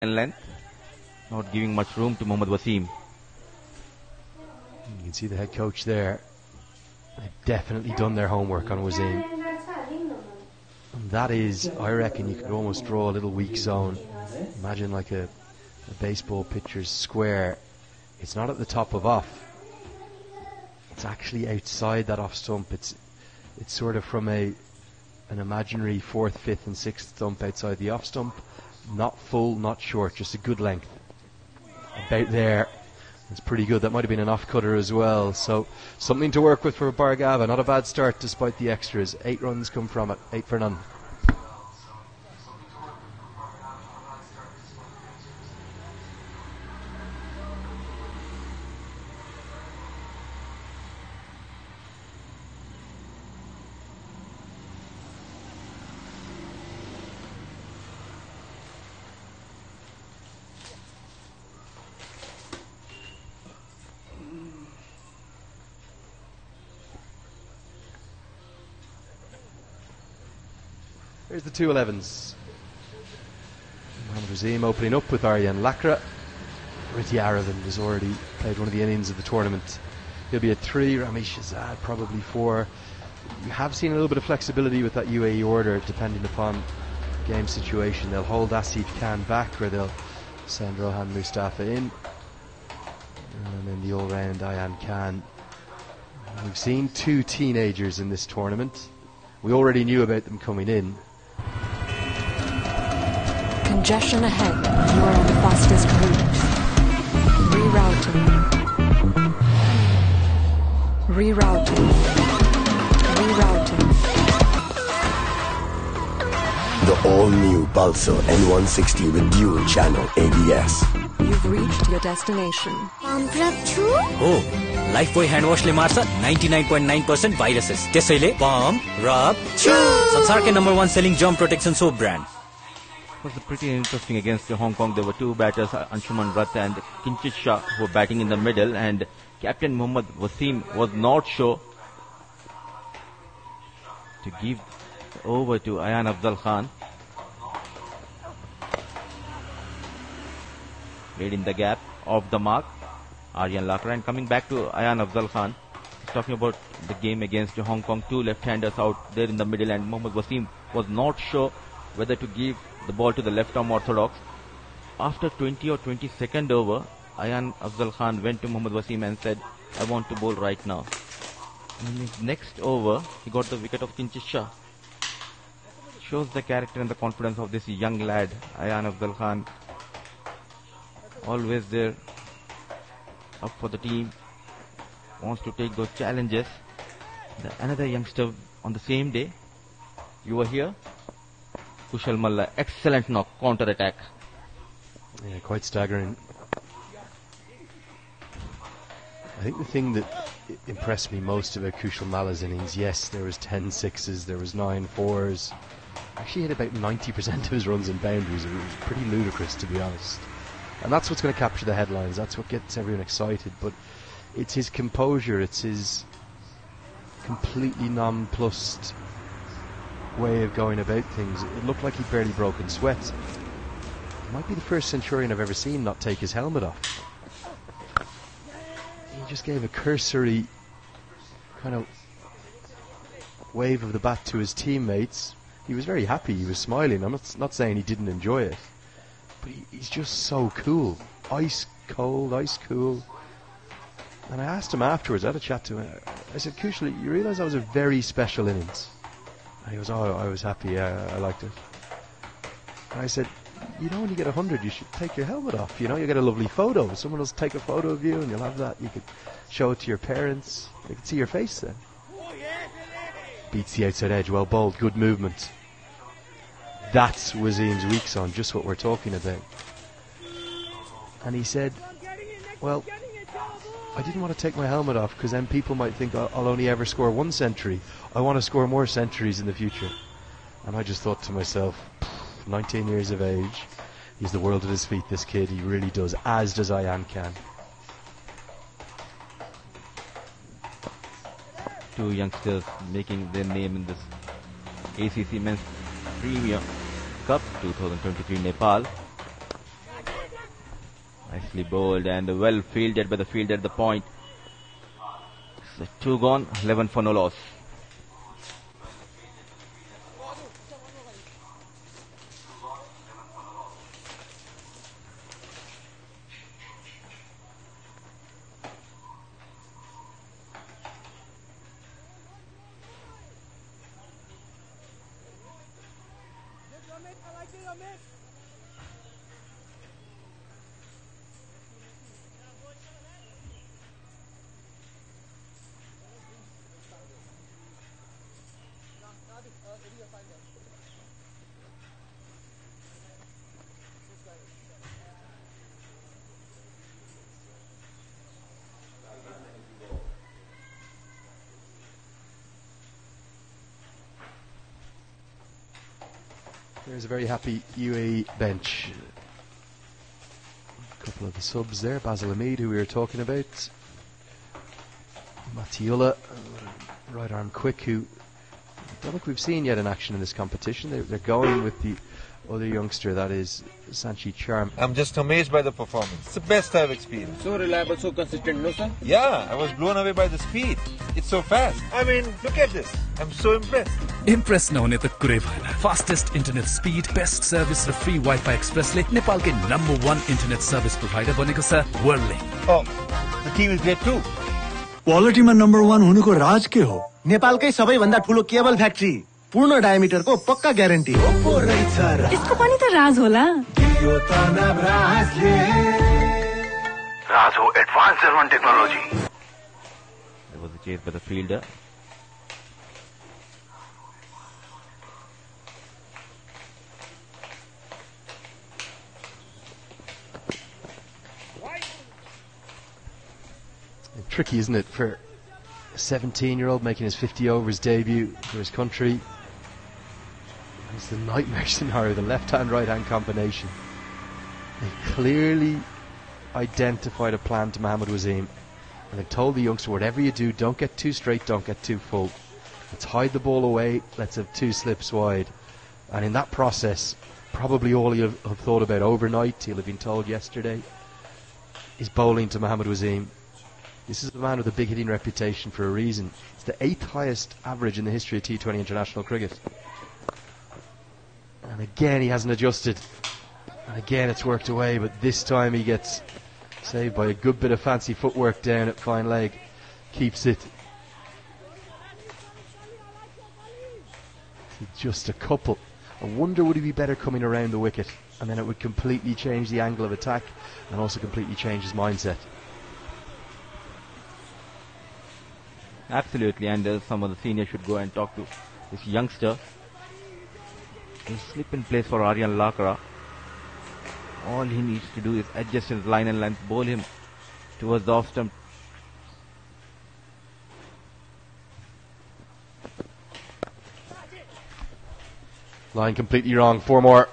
in length, not giving much room to Mohammad Wasim. You can see the head coach there. They've definitely done their homework on Wasim. And that is, I reckon, you could almost draw a little weak zone. Imagine like a baseball pitcher's square. It's not at the top of off. It's actually outside that off stump. It's sort of from an imaginary 4th, 5th and 6th stump outside the off stump. Not full, not short, just a good length. About there. It's pretty good. That might have been an off cutter as well. So something to work with for Bargava. Not a bad start despite the extras. 8 runs come from it. 8 for none. Here's the 2-11s. Mohammad Wasim opening up with Aryan Lakra. Ritti Aravind has already played one of the innings of the tournament. He'll be at 3, Ramesh Azad probably 4. You have seen a little bit of flexibility with that UAE order depending upon game situation. They'll hold Asif Khan back or they'll send Rohan Mustafa in. And then the all-round Ayan Khan. We've seen 2 teenagers in this tournament. We already knew about them coming in. Congestion ahead. You are on the fastest route. Rerouting. Rerouting. Rerouting. The all-new Pulsar N160 with dual channel ABS. You've reached your destination. Oh, Lifebuoy hand wash le marcha 99.9% viruses. त्यसैले palm, rub, chew. संसारकै #1 selling germ protection soap brand. It was pretty interesting against Hong Kong. There were 2 batters, Anshuman Rath and Kinchit Shah, who were batting in the middle, and Captain Mohammad Wasim was not sure to give over to Ayan Afzal Khan. Played in the gap, off the mark, Aryan Lakra, and coming back to Ayan Afzal Khan. He's talking about the game against Hong Kong, 2 left-handers out there in the middle, and Mohammad Wasim was not sure whether to give the ball to the left-arm orthodox. After 20 or 22nd over, Ayan Afzal Khan went to Mohammad Wasim and said, I want to bowl right now. And in his next over, he got the wicket of Kinchit Shah. Shows the character and the confidence of this young lad, Ayan Afzal Khan. Always there, up for the team, wants to take those challenges. Another youngster on the same day. You were here? Kushal Malla, excellent knock, counter attack. Yeah, quite staggering. I think the thing that impressed me most about Kushal Malla's innings, yes, there was 10 sixes, there was 9 fours. Actually hit about 90% of his runs and boundaries. It was pretty ludicrous, to be honest. And that's what's going to capture the headlines. That's what gets everyone excited. But it's his composure. It's his completely nonplussed way of going about things. It looked like he barely broke in sweat. He might be the first Centurion I've ever seen not take his helmet off. He just gave a cursory kind of wave of the bat to his teammates. He was very happy. He was smiling. I'm not saying he didn't enjoy it. But he's just so cool. Ice cold, ice cool. And I asked him afterwards, I had a chat to him. I said, Kushal, you realise that was a very special innings? And he goes, oh, I was happy, I liked it. And I said, you know, when you get 100, you should take your helmet off. You know, you get a lovely photo. Someone will take a photo of you and you'll have that. You could show it to your parents. They could see your face then. Beats the outside edge, well bowled, good movement. That's Wasim's weak zone, just what we're talking about. And he said, well, I didn't want to take my helmet off because then people might think I'll only ever score 1 century. I want to score more centuries in the future. And I just thought to myself, 19 years of age, he's the world at his feet, this kid. He really does, as does Ayan Khan. 2 youngsters making their name in this ACC Men's Premier Cup 2023 Nepal. Nicely bowled and well fielded by the fielder at the point. So 2 gone, 11 for no loss. There's a very happy UAE bench. A couple of the subs there. Basil Hamid, who we were talking about. Matiullah, right arm quick, who I don't think we've seen yet in action in this competition. They're going with the other youngster, that is Sanchi Charm. I'm just amazed by the performance. It's the best I've experienced. So reliable, so consistent, no sir? Yeah, I was blown away by the speed. It's so fast. I mean, look at this. I'm so impressed. Impress नहुने त कुरै भएन. Fastest internet speed, best service र free Wi-Fi Express ले नेपालकै #1 internet service provider बनेको छ Worldlink. Oh, the team is great too. Quality में #1 हुनुको राज के हो? नेपालकै सबैभन्दा ठुलो केबल फ्याक्ट्री, पूर्ण डायमिटर को पक्का ग्यारेन्टी. इसको पनि त राज होला. राज हो advance German technology. There was a chase by the fielder. Tricky, isn't it, for a 17-year-old making his 50 overs debut for his country. It's the nightmare scenario, the left-hand, right-hand combination. They clearly identified a plan to Mohammad Wasim, and they've told the youngster, whatever you do, don't get too straight, don't get too full. Let's hide the ball away, let's have 2 slips wide. And in that process, probably all he'll have thought about overnight, he'll have been told yesterday, is bowling to Mohammad Wasim. This is a man with a big hitting reputation for a reason. It's the 8th highest average in the history of T20 international cricket. And again, he hasn't adjusted. And again, it's worked away, but this time he gets saved by a good bit of fancy footwork down at fine leg. Keeps it to just a couple. I wonder, would he be better coming around the wicket? And then it would completely change the angle of attack and also completely change his mindset. Absolutely, and some of the seniors should go and talk to this youngster. A slip in place for Aryan Lakra. All he needs to do is adjust his line and length, bowl him towards the off stump. Line completely wrong. 4 more.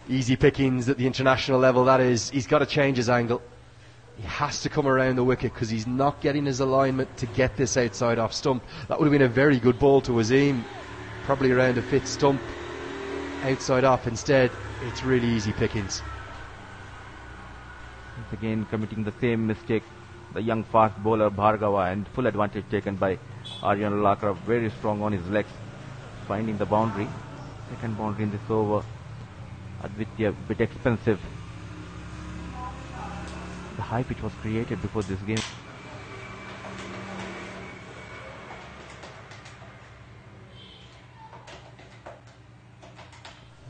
Easy pickings at the international level, that is. He's got to change his angle. He has to come around the wicket because he's not getting his alignment to get this outside off stump. That would have been a very good ball to Wasim. Probably around a 5th stump. Outside off. Instead, it's really easy pickings. Once again committing the same mistake. The young fast bowler Bhargava, and full advantage taken by Aryan Lakra. Very strong on his legs. Finding the boundary. Second boundary in this over. Advitya, bit expensive. The hype which was created before this game.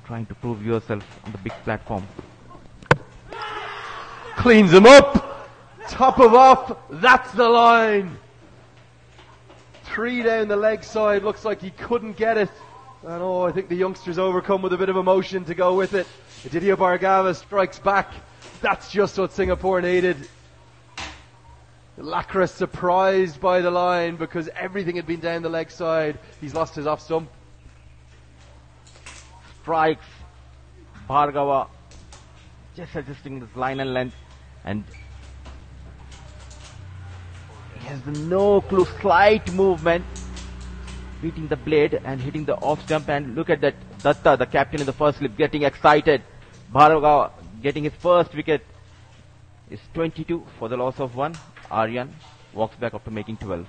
Trying to prove yourself on the big platform. Cleans him up. Top of off. That's the line. 3 down the leg side. Looks like he couldn't get it. And I think the youngster's overcome with a bit of emotion to go with it. Aditya Bhargava strikes back. That's just what Singapore needed. Lakra surprised by the line because everything had been down the leg side. He's lost his off stump. Strikes. Bhargava just adjusting this line and length, and he has no clue. Slight movement, beating the blade and hitting the off stump. And look at that, Datta, the captain in the first slip, getting excited. Bhargava getting his first wicket is 22 for the loss of 1. Aryan walks back after making 12.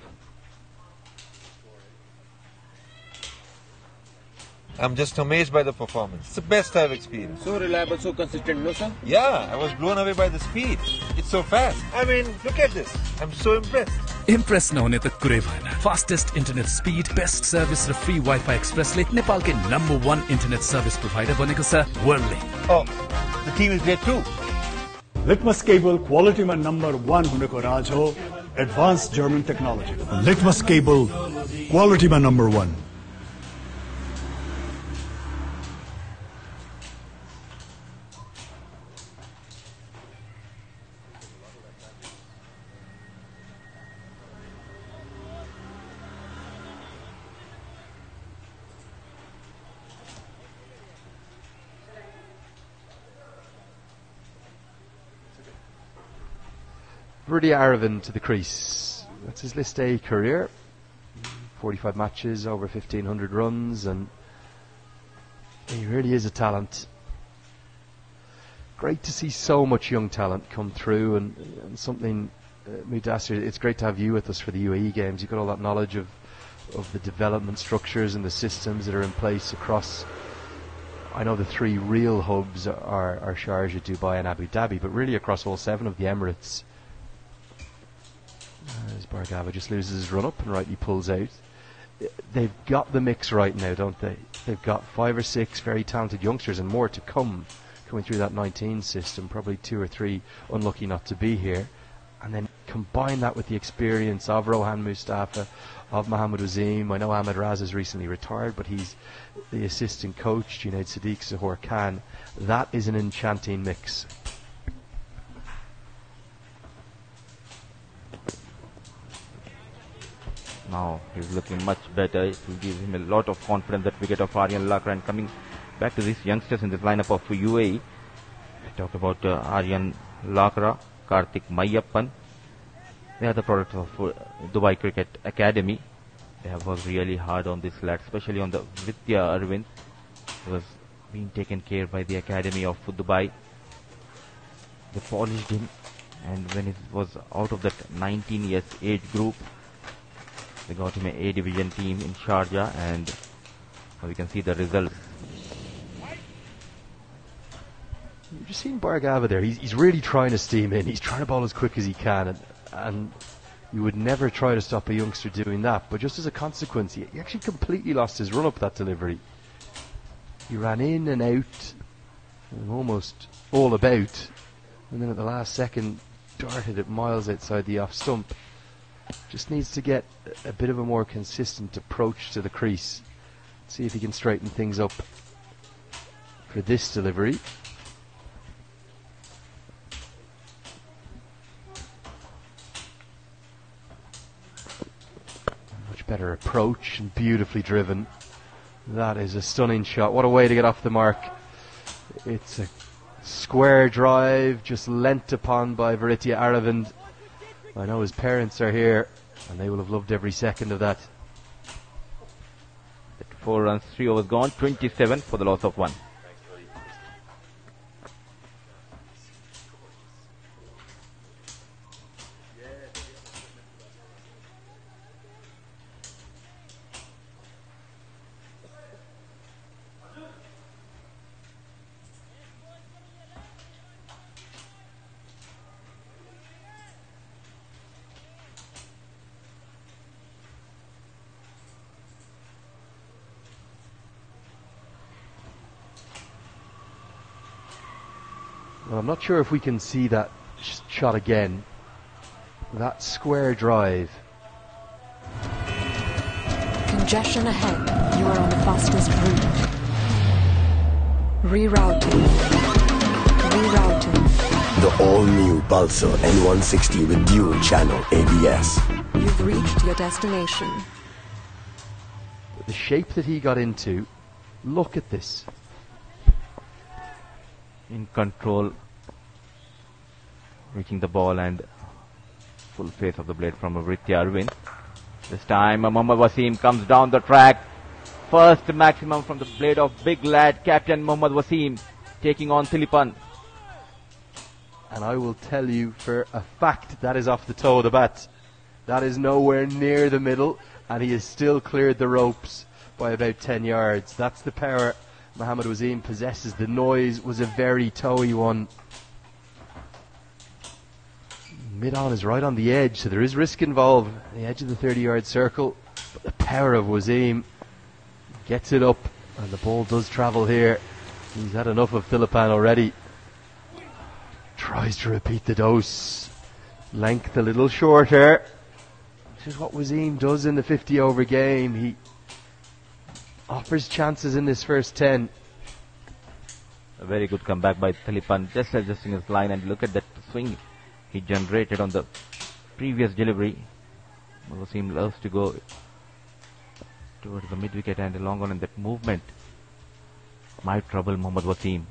I'm just amazed by the performance. It's the best I've experienced. So reliable, so consistent, no sir? Yeah, I was blown away by the speed. It's so fast. I mean, look at this. I'm so impressed. Impress नहुने त कुरै भएन fastest internet speed best service र free wifi एक्सप्रेसले नेपालकै number 1 internet service provider बनेको छ वर्ल्डले Oh, the team is there too. Litmus cable quality में number 1 हुनेको राज हो advanced German technology. Litmus cable quality में number 1. Rudy Aravind to the crease. That's his List A career. 45 matches, over 1,500 runs, and he really is a talent. Great to see so much young talent come through, and something, Mudassir, it's great to have you with us for the UAE games. You've got all that knowledge of the development structures and the systems that are in place across. I know the 3 real hubs are Sharjah, Dubai and Abu Dhabi, but really across all 7 of the Emirates. As Bargava just loses his run up and rightly pulls out. They've got the mix right now, don't they? They've got 5 or 6 very talented youngsters and more to come coming through that 19 system, probably 2 or 3 unlucky not to be here. And then combine that with the experience of Rohan Mustafa, of Mohammed Wasim. I know Ahmed Raz has recently retired, but he's the assistant coach, Junaid Sadiq, Zahor Khan. That is an enchanting mix. Now he's looking much better. It will give him a lot of confidence, that wicket of Aryan Lakra. And coming back to these youngsters in this lineup of UAE, we talk about Aryan Lakra, Karthik Mayappan. They are the product of Dubai Cricket Academy. They have worked really hard on this lad, especially on the Vidya Arvind. He was being taken care by the Academy of Dubai. They polished him, and when he was out of that 19 years age group, they got him an A division team in Sharjah, and we can see the results. You've just seen Bargava there. He's really trying to steam in. He's trying to bowl as quick as he can, and you would never try to stop a youngster doing that. But just as a consequence, he actually completely lost his run up that delivery. He ran in and out, and almost all about, and then at the last second darted it miles outside the off stump. Just needs to get a bit of a more consistent approach to the crease. See if he can straighten things up for this delivery. Much better approach and beautifully driven. That is a stunning shot. What a way to get off the mark. It's a square drive, just leant upon by Varitya Aravind. I know his parents are here, and they will have loved every second of that. 4 runs, 3 overs gone, 27 for the loss of 1. Well, I'm not sure if we can see that shot again. That square drive. Congestion ahead. You are on the fastest route. Rerouting. Rerouting. The all-new Pulsar N160 with dual channel ABS. You've reached your destination. The shape that he got into, look at this. In control, reaching the ball and full face of the blade from Varitya Arvind. This time Mohammad Wasim comes down the track. First maximum from the blade of big lad captain Mohammad Wasim, taking on Tilipan. and I will tell you for a fact that is off the toe of the bat. That is nowhere near the middle, and he has still cleared the ropes by about 10 yards. That's the power Mohammed Waseem possesses. The noise was a very toey one. Mid-on is right on the edge, so there is risk involved. The edge of the 30-yard circle, but the power of Waseem gets it up, and the ball does travel here. He's had enough of Philippan already. Tries to repeat the dose. Length a little shorter. This is what Waseem does in the 50-over game. He offers chances in this first 10. A very good comeback by Philippan, just adjusting his line, and look at that swing he generated on the previous delivery. Waseem loves to go towards the mid-wicket and along on, in that movement might trouble Mohammad Waseem.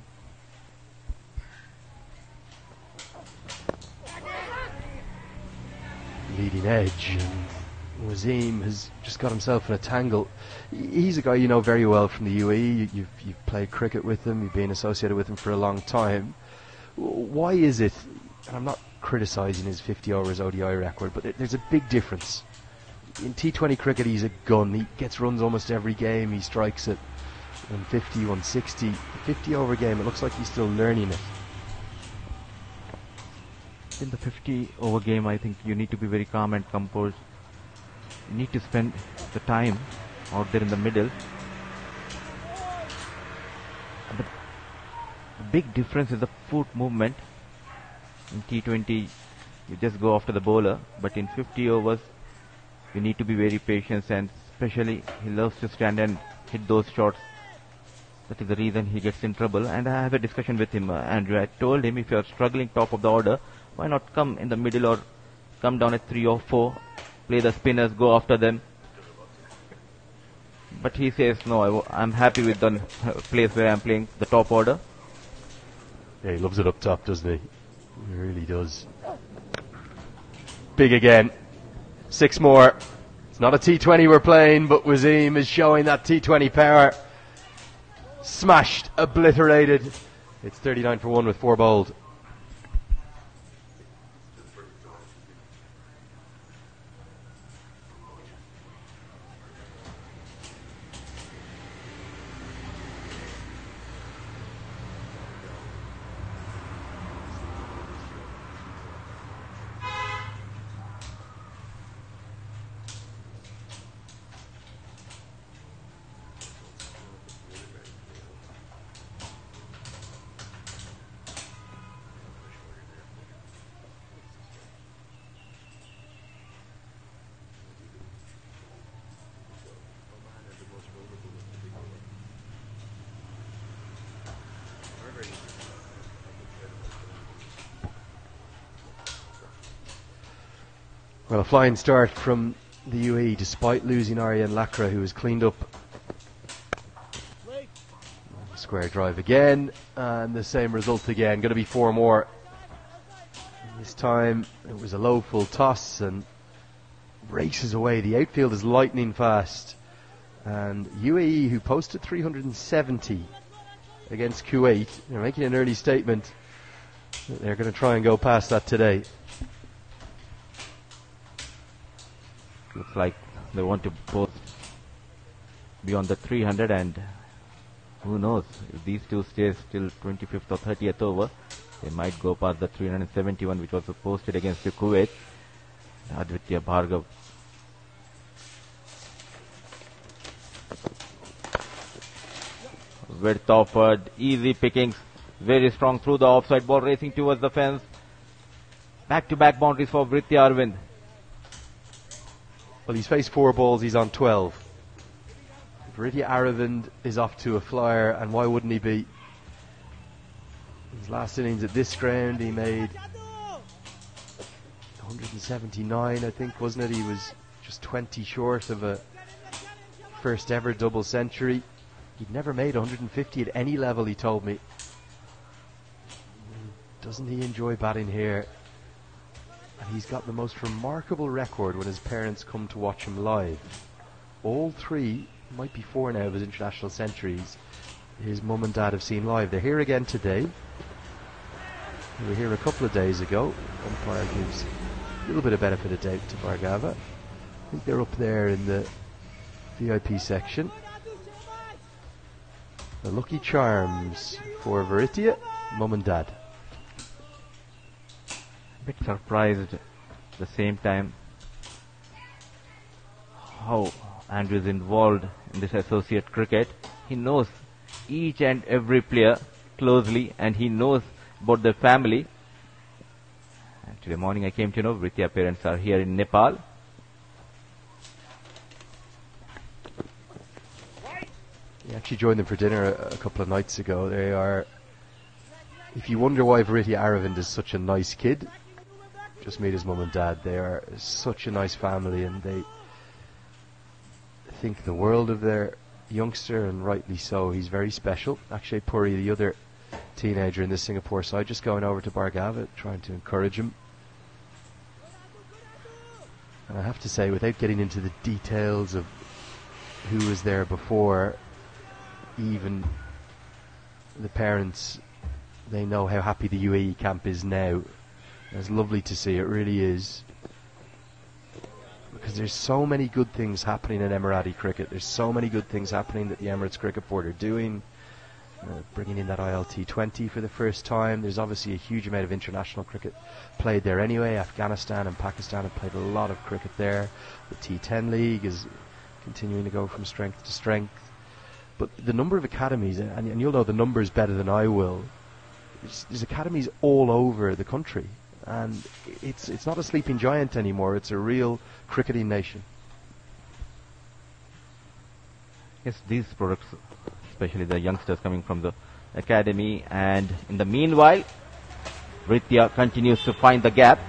Leading edge, and Waseem has just got himself in a tangle. He's a guy you know very well from the UAE. You've played cricket with him, you've been associated with him for a long time. Why is it, and I'm not criticising his 50 overs ODI record, but there's a big difference. In T20 cricket he's a gun, he gets runs almost every game, he strikes it 150, 160. The 50 over game, it looks like he's still learning it. In the 50 over game, I think you need to be very calm and composed. You need to spend the time out there in the middle. But the big difference is the foot movement. In T20 you just go after the bowler, but in 50 overs you need to be very patient, and especially he loves to stand and hit those shots. That is the reason he gets in trouble. And I have a discussion with him, Andrew. I told him, if you are struggling top of the order, why not come in the middle or come down at 3 or 4, play the spinners, go after them. But he says, no, I'm happy with the place where I'm playing the top order. Yeah, he loves it up top, doesn't he? He really does. Big again. 6 more. It's not a T20 we're playing, but Waseem is showing that T20 power. Smashed, obliterated. It's 39 for 1 with 4 bowled. Well, a flying start from the UAE despite losing Aryan Lakra, who has cleaned up. Square drive again, and the same result again. Going to be 4 more. This time it was a low full toss and races away. The outfield is lightning fast. And UAE, who posted 370 against Kuwait, they're making an early statement. They're going to try and go past that today. Looks like they want to post beyond the 300, and who knows, if these two stay till 25th or 30th over, they might go past the 371 which was posted against the Kuwait. Aditya Bhargav. Width offered, easy pickings, very strong through the offside ball, racing towards the fence. Back-to-back boundaries for Vritya Arvind. Well, he's faced 4 balls, he's on 12. Vritya Aravind is off to a flyer, and why wouldn't he be? His last innings at this ground, he made 179, I think, wasn't it? He was just 20 short of a first ever double century. He'd never made 150 at any level, he told me. Doesn't he enjoy batting here? And he's got the most remarkable record when his parents come to watch him live. All 3, might be 4 now, of his international centuries, his mum and dad have seen live. They're here again today. We were here a couple of days ago. Umpire gives a little bit of benefit of doubt to Bargava. I think they're up there in the VIP section. The lucky charms for Veritia, mum and dad. A bit surprised at the same time how Andrew is involved in this associate cricket. He knows each and every player closely and he knows about their family. And today morning I came to know Vritia parents are here in Nepal. We actually joined them for dinner a couple of nights ago. They are, if you wonder why Veritia Aravind is such a nice kid, just meet his mum and dad. They are such a nice family and they think the world of their youngster, and rightly so. He's very special. Akshay Puri, the other teenager in this Singapore side, just going over to Bargava, trying to encourage him. And I have to say, without getting into the details of who was there before, even the parents, they know how happy the UAE camp is now. It's lovely to see, it really is. Because there's so many good things happening in Emirati cricket. There's so many good things happening that the Emirates Cricket Board are doing. Bringing in that ILT20 for the first time. There's obviously a huge amount of international cricket played there anyway. Afghanistan and Pakistan have played a lot of cricket there. The T10 League is continuing to go from strength to strength. But the number of academies, and you'll know the numbers better than I will, there's academies all over the country. And it's not a sleeping giant anymore. It's a real cricketing nation. Yes, these products, especially the youngsters coming from the academy, and in the meanwhile, Vritia continues to find the gap.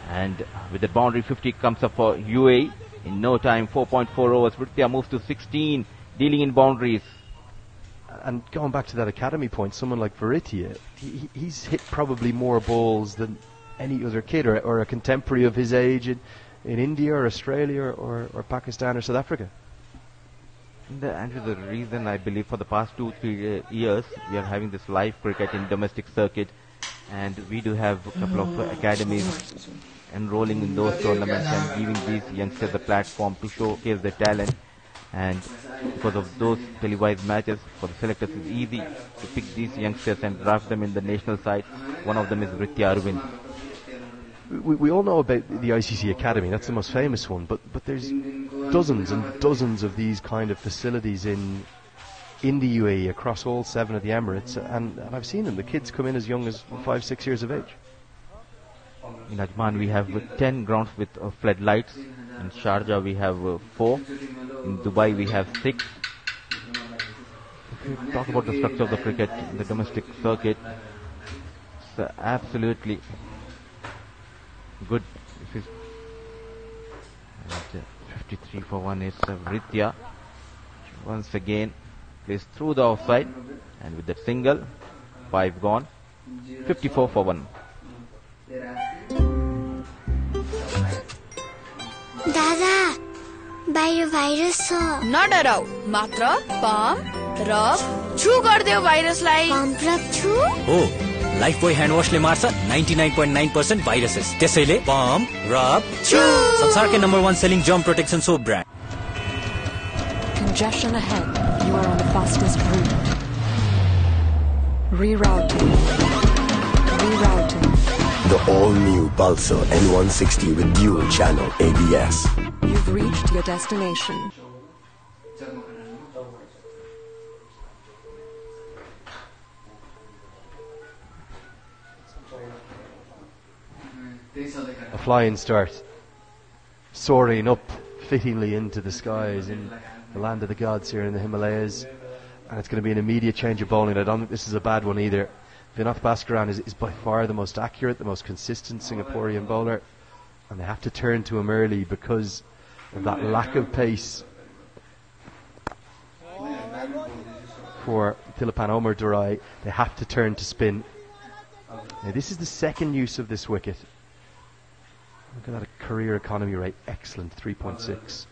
And with the boundary, 50 comes up for UAE. In no time, 4.4 overs, Vritia moves to 16, dealing in boundaries. And going back to that academy point, someone like Veritia, he's hit probably more balls than any other kid or a contemporary of his age in India or Australia or Pakistan or South Africa. And the reason I believe for the past 2-3 years we are having this live cricket in domestic circuit, and we do have a couple of academies enrolling in those tournaments and giving these youngsters the platform to showcase their talent. And because of those televised matches, for the selectors it's easy to pick these youngsters and draft them in the national side. One of them is Vritia Aravind. We all know about the ICC Academy, that's the most famous one, but there's dozens and dozens of these kind of facilities in the UAE across all 7 of the Emirates, and I've seen them. The kids come in as young as 5-6 years of age. In Ajman we have 10 grounds with floodlights. In Sharjah we have 4. In Dubai we have 6. If you talk about the structure of the cricket in the domestic circuit, it's absolutely good. 53 for 1 is Vritia. Once again plays through the offside, and with that single, 5 gone. 54 for 1. दादा बाहिर virus छ नडराउ मात्र pump rub छु गर्दियो भाइरसलाई pump rub छु हो Lifebuoy hand वाशले मार्छ 99.9% viruses त्यसैले पम्प रब छु संसारकै number 1 selling germ protection soap brand Congestion ahead. You are on the fastest route. Rerouting. The all-new Pulsar N160 with dual-channel ABS. You've reached your destination. A flying start, soaring up fittingly into the skies in the land of the gods here in the Himalayas, and it's going to be an immediate change of bowling. I don't think this is a bad one either. Vinath Bhaskaran is by far the most accurate, the most consistent Singaporean bowler, and they have to turn to him early because of that lack of pace for Thilapan Omar Durai. They have to turn to spin. Now, this is the second use of this wicket. Look at that career economy rate, excellent, 3.6.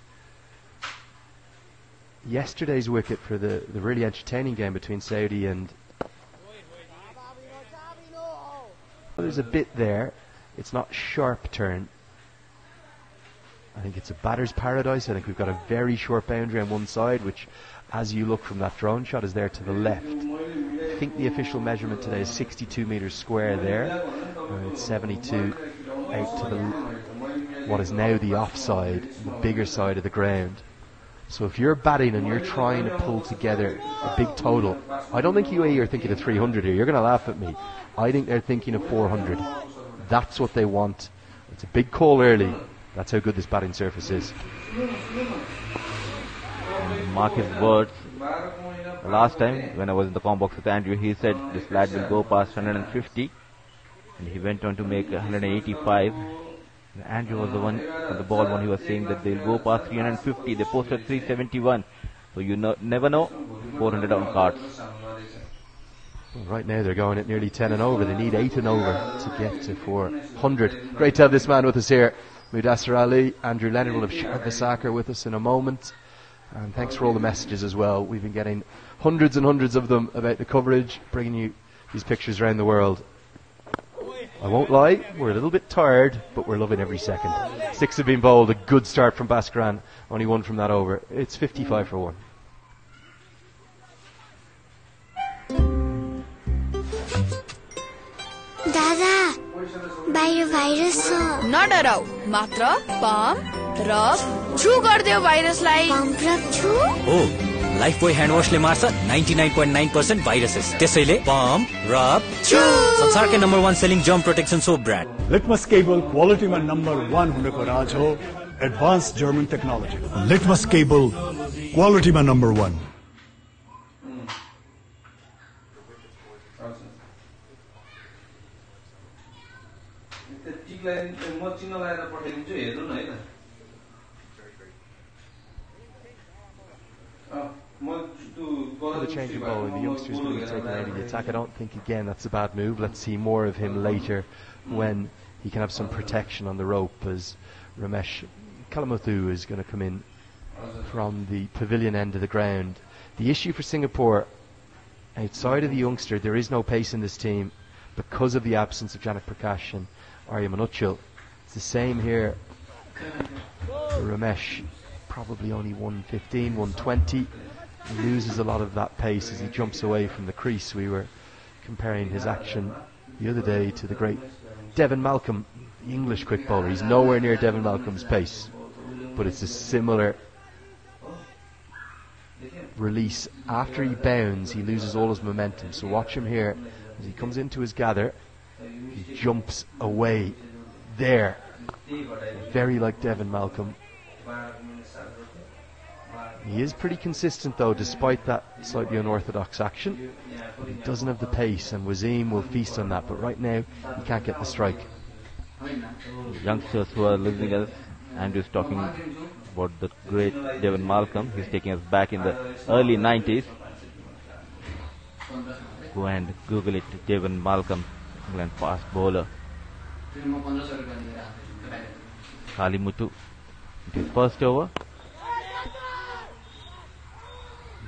Yesterday's wicket for the really entertaining game between Saudi and There's a bit there. It's not sharp turn. I think it's a batter's paradise. I think we've got a very short boundary on one side, which, as you look from that drone shot, is there to the left. I think the official measurement today is 62 metres square there. It's 72 out to the what is now the offside, the bigger side of the ground. So if you're batting and you're trying to pull together a big total, I don't think UAE are thinking of 300 here. You're going to laugh at me. I think they're thinking of 400. That's what they want. It's a big call early. That's how good this batting surface is. Mark his words. The last time when I was in the com box with Andrew, he said this lad will go past 150, and he went on to make 185. And Andrew was the one on the ball when he was saying that they'll go past 350. They posted 371, so you never know. 400 on cards. Well, right now they're going at nearly 10 and over. They need 8 and over to get to 400. Great to have this man with us here. Mudassir Ali, Andrew Leonard will have shared the soccer with us in a moment. And thanks for all the messages as well. We've been getting hundreds and hundreds of them about the coverage, bringing you these pictures around the world. I won't lie, we're a little bit tired, but we're loving every second. 6 have been bowled, a good start from Baskaran, only 1 from that over. It's 55 for 1. दादा बाहिर virus छ नडराउ मात्र pump rub छु गर्दियो भाइरसलाई pump rub छु हो Lifebuoy hand वाशले मार्छ 99.9% viruses त्यसैले पम्प रब छु संसारकै number 1 selling germ protection soap brand Litmus cable क्वालिटीमा नम्बर 1 हुनुको राज हो advance German technology Litmus cable क्वालिटीमा number 1 For the change of bowling, the youngster's going to be taken out of the attack. I don't think, again, that's a bad move. Let's see more of him later when he can have some protection on the rope, as Ramesh Kalamuthu is going to come in from the pavilion end of the ground. The issue for Singapore, outside of the youngster, there is no pace in this team because of the absence of Janak Prakash and Arya Manuchil. It's the same here for Ramesh, probably only 115, 120. He loses a lot of that pace as he jumps away from the crease. We were comparing his action the other day to the great Devon Malcolm, the English quick bowler. He's nowhere near Devon Malcolm's pace, but it's a similar release. After he bounds, he loses all his momentum. So watch him here as he comes into his gather. He jumps away there, very like Devon Malcolm. He is pretty consistent though, despite that slightly unorthodox action. But he doesn't have the pace, and Wasim will feast on that. But right now, he can't get the strike. Youngsters who are listening us, Andrew's talking about the great Devon Malcolm. He's taking us back in the early 90s. Go and Google it, Devon Malcolm, England fast bowler. Kalimuthu, his first over.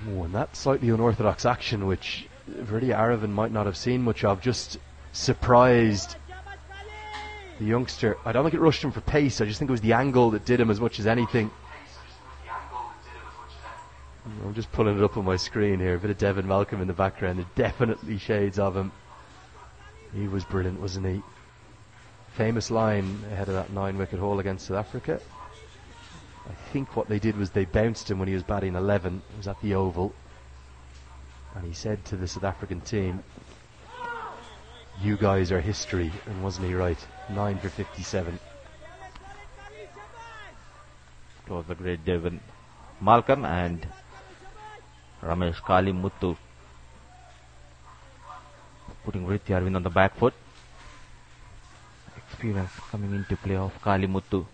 Oh, and that slightly unorthodox action, which Verdi Aravan might not have seen much of, just surprised the youngster. I don't think it rushed him for pace. I just think it was the angle that did him as much as anything. I'm just pulling it up on my screen here. A bit of Devon Malcolm in the background. There's definitely shades of him. He was brilliant, wasn't he? Famous line ahead of that 9-wicket haul against South Africa. I think what they did was they bounced him when he was batting 11. It was at the Oval. And he said to the South African team, "You guys are history." And wasn't he right? 9 for 57. It was the great Devon Malcolm and Ramesh Kalimuthu putting Rithi Arvind on the back foot. Experience coming into play of Kalimuthu.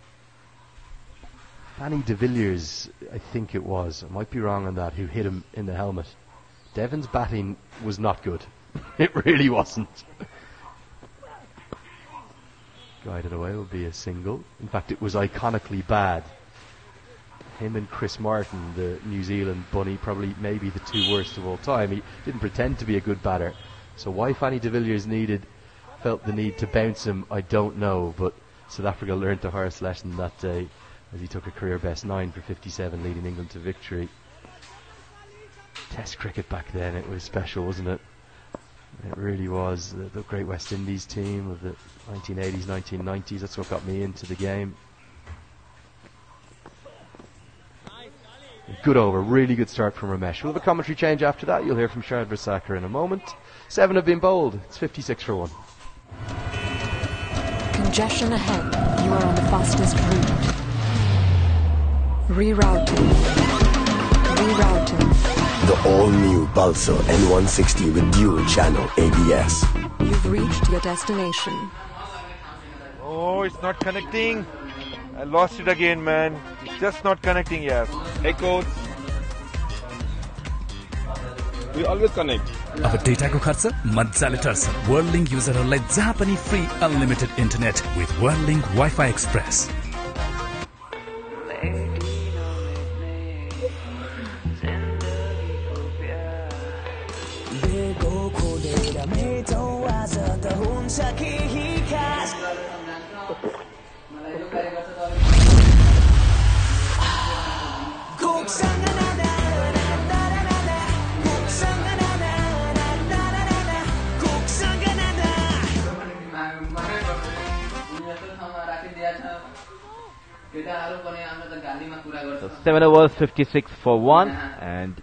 Fanny de Villiers, I think it was, I might be wrong on that, who hit him in the helmet. Devon's batting was not good. It really wasn't. Guided away will be a single. In fact, it was iconically bad. Him and Chris Martin, the New Zealand bunny, probably maybe the 2 worst of all time. He didn't pretend to be a good batter. So why Fanny de Villiers needed felt the need to bounce him, I don't know, but South Africa learned the hardest lesson that day as he took a career best 9 for 57, leading England to victory. Test cricket back then, it was special, wasn't it? It really was. The great West Indies team of the 1980s, 1990s, that's what got me into the game. Good over, really good start from Ramesh. We'll have a commentary change after that. You'll hear from Sharad Versakar in a moment. 7 have been bowled. It's 56 for 1. Congestion ahead. You are on the fastest route. Rerouting. The all-new Pulsar N160 with dual-channel ABS. You've reached your destination. Oh, it's not connecting. I lost it again, man. It's just not connecting, yeah. Hey, coach. We always connect. अब डेटाको खर्च मजाले टर्छ वर्ल्डलिंक युजरहरूलाई जहाँ पनि free unlimited internet with Worldlink wifi express So 7 overs, 56 for 1, and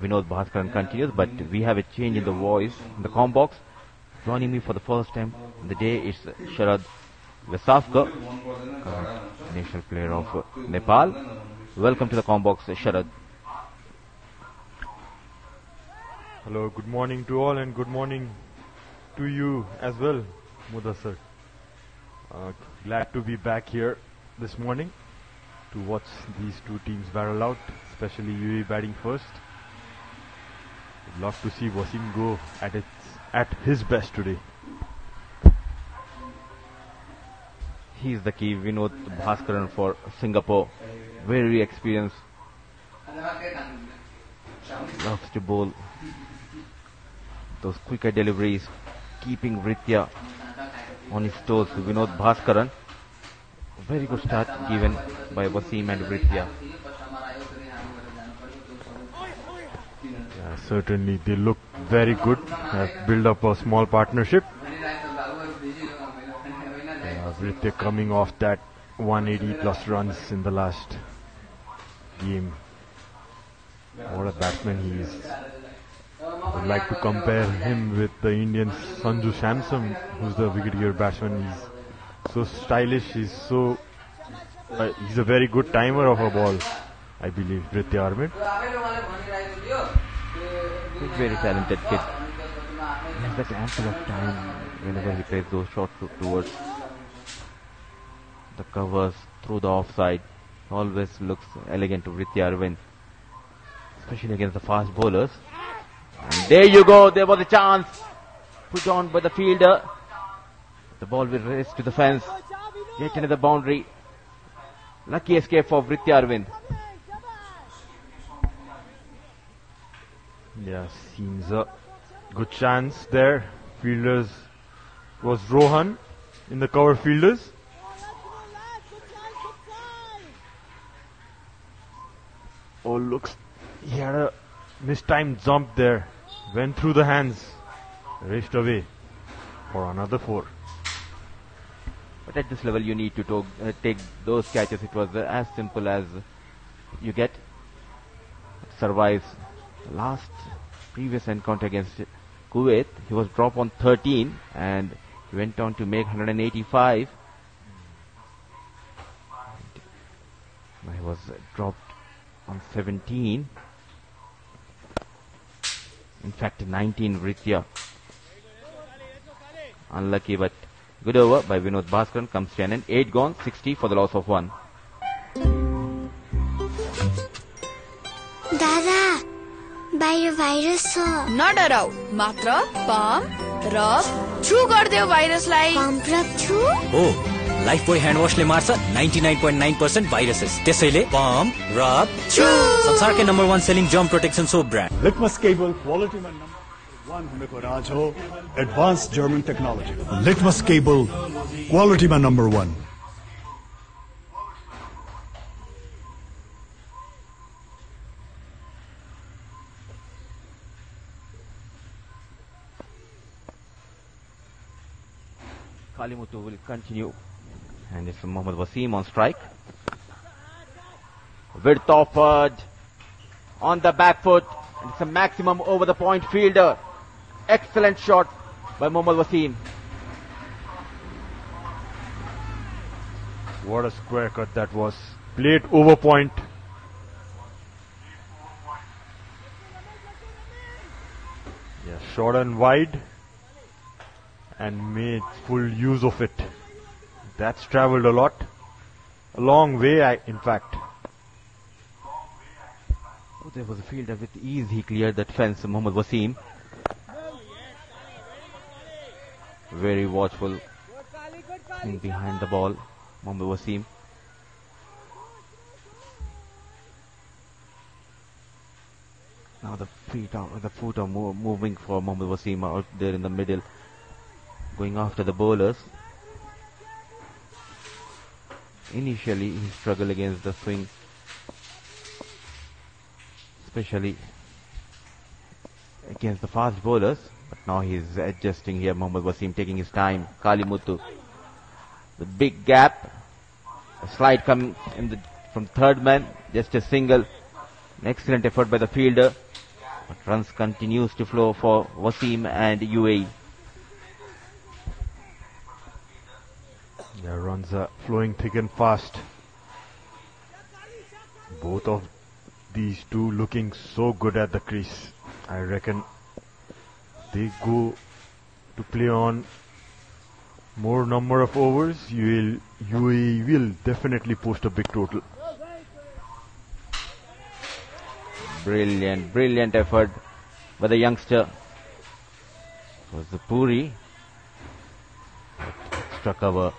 Vinod Bhaskaran continues, but we have a change in the voice in the comm box. Joining me for the first time in the day is Sharad Versakar, national player of Nepal. Welcome to the comm box, Sharad. Hello, good morning to all, and good morning to you as well, Muda sir. Glad to be back here this morning to watch these two teams barrel out, especially UAE batting first. Would love to see Wasim go at his best today. He's the key, Vinod Bhaskaran for Singapore. Very experienced. Loves to bowl those quicker deliveries, keeping Ritya on his toes. Vinod Bhaskaran. Very good start given by Wasim and Ritya. Yeah, certainly they look very good. Have built up a small partnership. Ritya coming off that 180 plus runs in the last game. What a batsman he is. I'd like to compare him with the Indian Sanju Samson, who's the wicket-keeper batsman. He's so stylish, he's so he's a very good timer of a ball, I believe, Ritya Arvind. He's very talented kid. He has that ample of time whenever he plays those shots towards the covers through the offside. Always looks elegant to Ritya Arvind, especially against the fast bowlers. And there you go, there was a chance put on by the fielder. The ball will race to the fence. Yet another boundary. Lucky escape for Ritya Arvind. Yeah, seems a good chance there. Fielders was Rohan in the cover fielders. Oh, looks, he had a mistimed jump there. Went through the hands. Raced away for another 4. But at this level you need to take those catches. It was as simple as you get. Survives last previous encounter against Kuwait. He was dropped on 13 and he went on to make 185. He was dropped on 17. In fact, 19 Ritya. Unlucky, but good over by Vinod Bhaskaran. Comes to an end. 8 gone, 60 for the loss of 1. Dada, बाहिर virus छ नडराउ मात्र pump rub छु गर्दियो भाइरसलाई pump rub छु हो Lifebuoy hand वाशले मार्छ 99.9% viruses त्यसैले pump rub छु संसारकै number 1 selling germ protection soap brand Litmus Cable Quality Man number 1 हुनेको राज हो advance German technology Litmus cable क्वालिटीमा number 1 Kalimutu will continue. And it's Mohammad Wasim on strike. Width offered on the back foot. And it's a maximum over the point fielder. Excellent shot by Mohammad Wasim. What a square cut that was. Played over point. Yeah, short and wide. And made full use of it. That's travelled a lot. A long way, in fact. Oh, there was a fielder with ease. He cleared that fence, Mohammad Wasim. Very watchful. In behind the ball, Mohammad Wasim. Now the foot are moving for Mohammad Wasim out there in the middle. Going after the bowlers. Initially, he struggled against the swing, especially against the fast bowlers. But now he is adjusting here. Mohammad Wasim taking his time. Kalimutu, the big gap, a slide coming from third man, just a single. An excellent effort by the fielder. But runs continues to flow for Wasim and UAE. Yeah, runs are flowing thick and fast. Both of these two looking so good at the crease. I reckon they go to play on more number of overs. UAE will definitely post a big total. Brilliant effort by the youngster. It was the Puri. Struck over.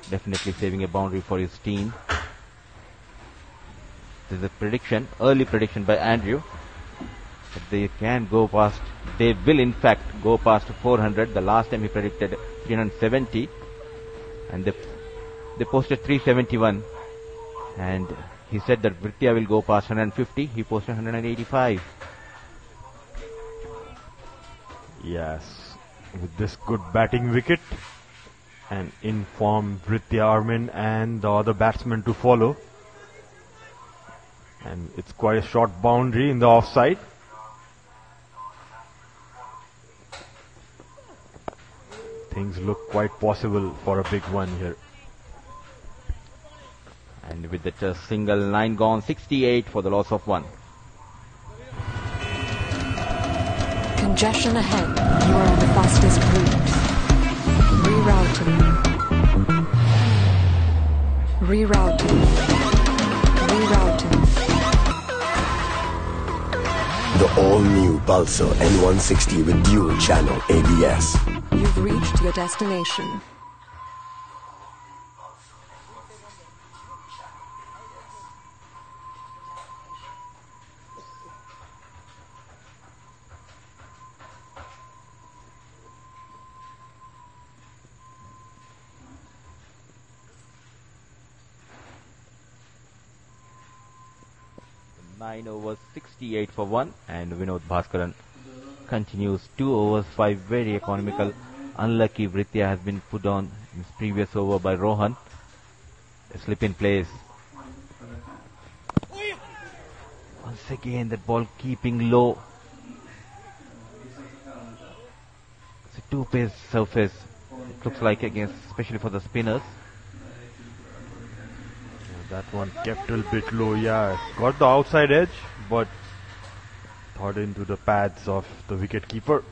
Definitely saving a boundary for his team. There's a early prediction by Andrew, that they can go past, they will in fact go past 400. The last time he predicted 370, and they posted 371, and he said that Britya will go past 150. He posted 185. Yes, with this good batting wicket, and inform Britya Armin and the other batsmen to follow. And it's quite a short boundary in the offside. Things look quite possible for a big one here. And with that single line gone, 68 for the loss of 1. Congestion ahead. You are on the fastest route. Rerouting. The all-new Pulsar N160 with dual channel ABS. You've reached your destination. Nine overs, 68 for 1, and Vinod Bhaskaran continues 2 overs, 5 very economical. Unlucky Britya has been put on in his previous over by Rohan. A slip in place. Once again that ball keeping low. It's a two-pace surface. It looks like against, especially for the spinners. That one kept a bit low, yeah. Got the outside edge, but thought into the pads of the wicket keeper.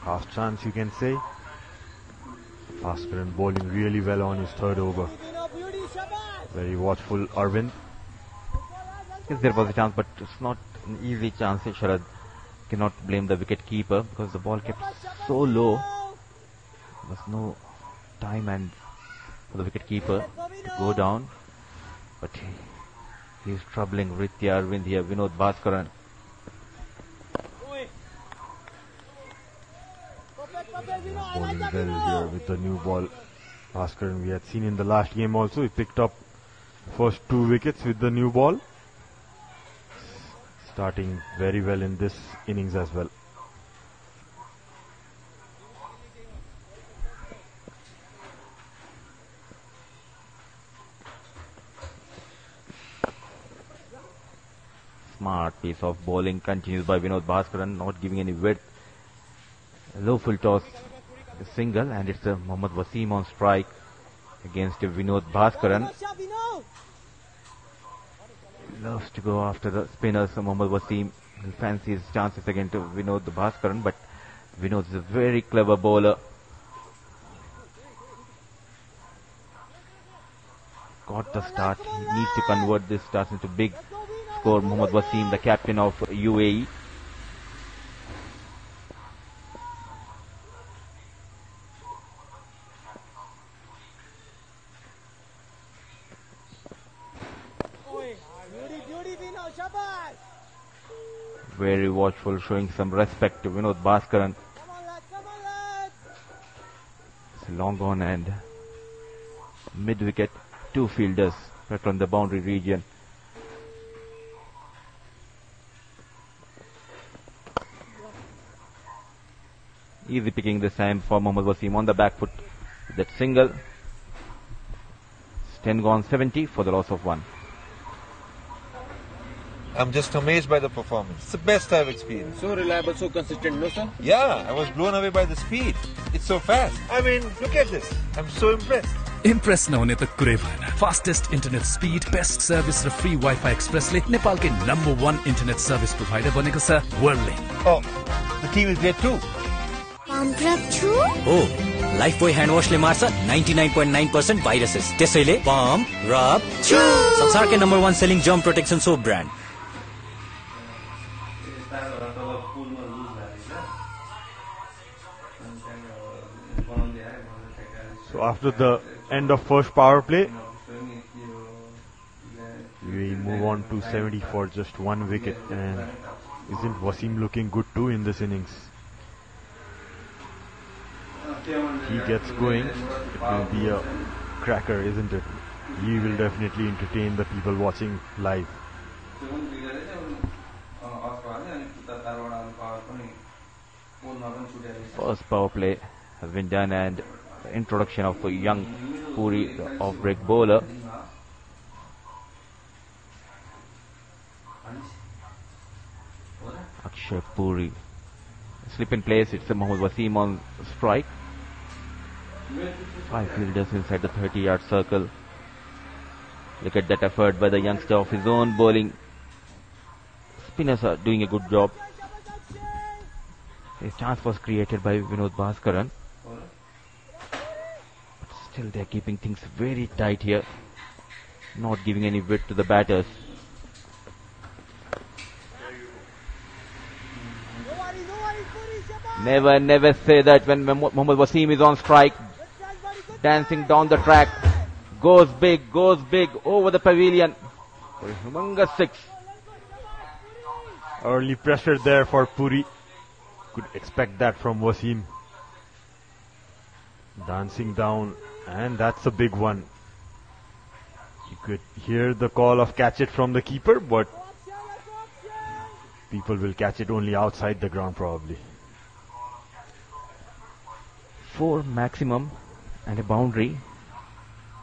Half chance, you can say. Bhaskaran bowling really well on his third over. Very watchful, Arvind. Yes, there was a chance, but it's not an easy chance. Sharad cannot blame the wicket keeper because the ball kept so low. There was no time and for the wicket keeper to go down, but he is troubling Ritya Arvind here. Vinod Bhaskaran. Bowling well here with the new ball. Bhaskaran, we had seen in the last game also, he picked up first 2 wickets with the new ball. Starting very well in this innings as well. Smart piece of bowling continues by Vinod Bhaskaran, not giving any width. Low full toss, a single, and it's a Mohammad Wasim on strike against Vinod Bhaskaran. Loves to go after the spinners. Mohammad Wasim fancies chances against Vinod Bhaskaran, but Vinod is a very clever bowler. Got the start. He needs to convert this start into big score. Mohammad Wasim, the captain of UAE. Very watchful, showing some respect to Vinod Bhaskaran. It's long on and mid-wicket, 2 fielders right on the boundary region. Easy picking this time for Mohammad Wasim on the back foot. That single. It's 10 gone 70 for the loss of 1. I'm just amazed by the performance. It's the best I've experienced. So reliable, so consistent, no sir? Yeah, I was blown away by the speed. It's so fast. I mean, look at this. I'm so impressed. Impress नहोने त कुरै भएन. Fastest internet speed, best service र free Wi-Fi Express ले नेपालकै number 1 internet service provider बनेको छ Whirlink. Oh, the team is great too. Oh, Lifebuoy hand wash ले मार्छ 99.9% viruses. त्यसैले pump, rub, chew. संसारकै number 1 selling germ protection soap brand. So after the end of first power play, we move on to 70 for just 1 wicket, and isn't Wasim looking good too in this innings? He gets going, it will be a cracker, isn't it? He will definitely entertain the people watching live. First power play has been done, and the introduction of a young Puri, the off-break bowler. Akshay Puri. Slip in place, it's a Mohammad Wasim on strike. 5 fielders inside the 30-yard circle. Look at that effort by the youngster of his own bowling. Spinners are doing a good job. A chance was created by Vinod Bhaskaran. But still they're keeping things very tight here. Not giving any width to the batters. Never say that when Mohammad Wasim is on strike. Dancing down the track. Goes big over the pavilion. For a humongous 6. Early pressure there for Puri. Could expect that from Wasim. Dancing down, and that's a big one. You could hear the call of catch it from the keeper, but people will catch it only outside the ground probably. 4 maximum and a boundary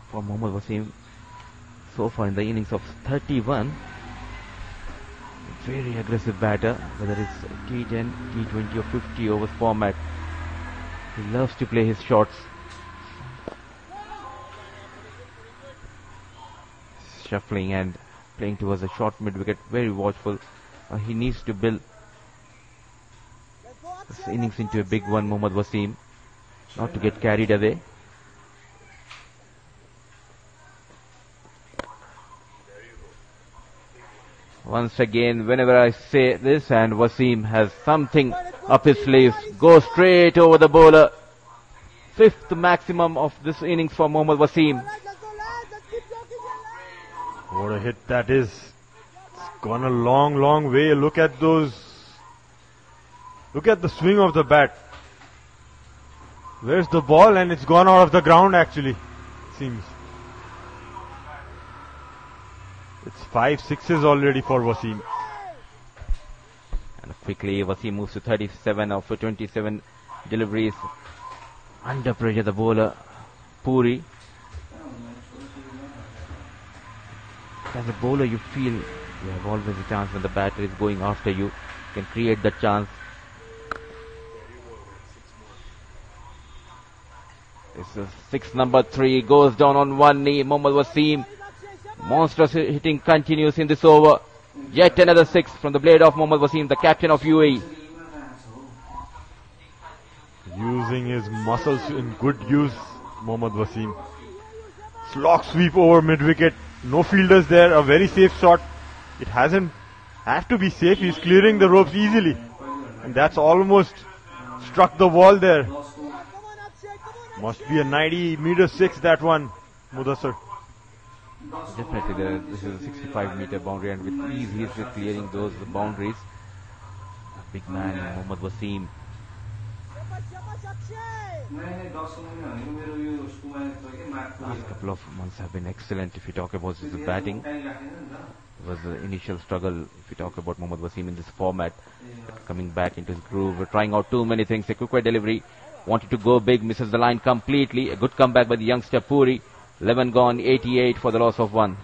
for Mohammad Wasim so far in the innings of 31. Very aggressive batter, whether it's T10, T20 or 50 overs format. He loves to play his shots. Shuffling and playing towards a short mid-wicket, very watchful. He needs to build this innings into a big one, Mohammad Wasim, not to get carried away. Once again, whenever I say this, and Wasim has something up his sleeves, goes straight over the bowler. 5th maximum of this innings for Mohammad Wasim. What a hit that is. It's gone a long way. Look at those. Look at the swing of the bat. Where's the ball? And it's gone out of the ground actually. Seems. It's 5 sixes already for Wasim. And quickly Wasim moves to 37 of 27 deliveries. Under pressure the bowler Puri. As a bowler you feel you have always a chance when the batter is going after you. You can create that chance. This is six number 3 goes down on one knee. Mohammad Wasim. Monstrous hitting continues in this over. Yet another 6 from the blade of Mohammad Wasim, the captain of UAE. Using his muscles in good use, Mohammad Wasim. Slog sweep over mid-wicket. No fielders there. A very safe shot. It hasn't have to be safe. He's clearing the ropes easily. And that's almost struck the wall there. Must be a 90-meter 6, that one, Mudassar. Definitely, this is a 65-meter boundary, and with ease he is clearing those boundaries. A big man, Mohammad Wasim. Last couple of months have been excellent if you talk about his batting. It was the initial struggle if you talk about Mohammad Wasim in this format. Coming back into his groove, trying out too many things. A quick wide delivery. Wanted to go big, misses the line completely. A good comeback by the youngster Puri. 11 gone, 88 for the loss of 1.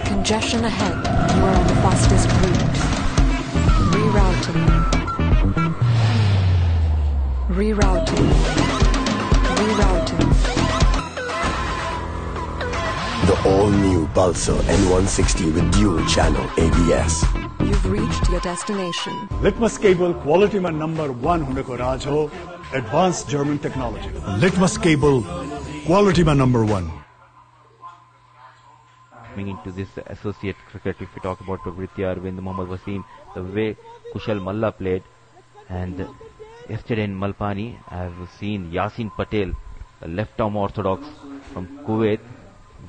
Congestion ahead. You are on the fastest route. Rerouting. Rerouting. Rerouting. The all-new Pulsar N160 with dual channel ABS. You've reached your destination. Litmus cable quality man number 1 huneko raj ho, advanced German technology. Litmus cable quality man number 1. Coming into this associate cricket, if we talk about Pritya Arvind, Mohammad Wasim, the way Kushal Malla played, and yesterday in Malpani, I have seen Yasin Patel, the left-arm orthodox from Kuwait.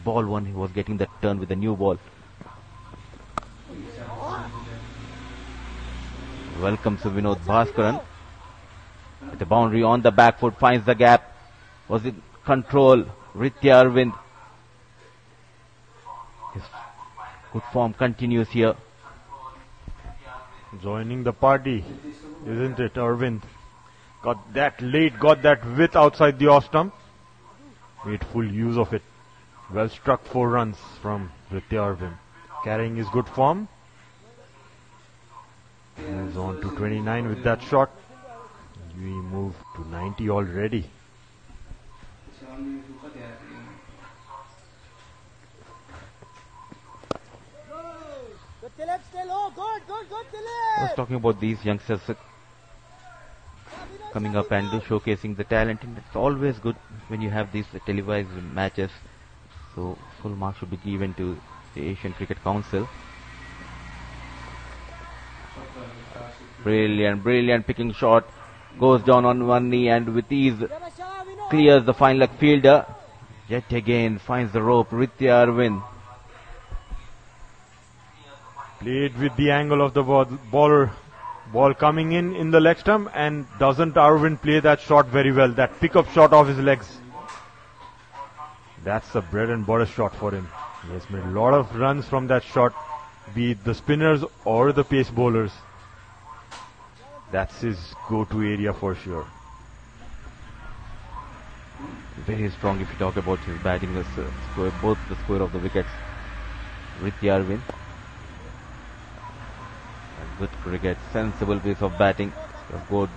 Ball one, he was getting that turn with the new ball. Welcomes to Vinod Bhaskaran. With the boundary on the back foot, finds the gap. Was it control? Ritya Arvind. His good form continues here. Joining the party, isn't it, Arvind? Got that late, got that width outside the off stump. Made full use of it. Well struck 4 runs from Ritya Arvind. Carrying his good form. Moves on to 29 with that shot. We move to 90 already. I was talking about these youngsters coming up and showcasing the talent, and it's always good when you have these televised matches. So full marks should be given to the Asian Cricket Council. Brilliant picking shot. Goes down on one knee and with ease clears the fine leg fielder. Yet again finds the rope. Ritya Arvind. Played with the angle of the bowler. Ball coming in the leg stump, and doesn't Arvind play that shot very well? That pick-up shot off his legs. That's a bread and butter shot for him. He has made a lot of runs from that shot, be it the spinners or the pace bowlers. That's his go-to area for sure. Very strong if you talk about his batting, both the square of the wickets. Ritya Arvind. Good cricket, sensible piece of batting. You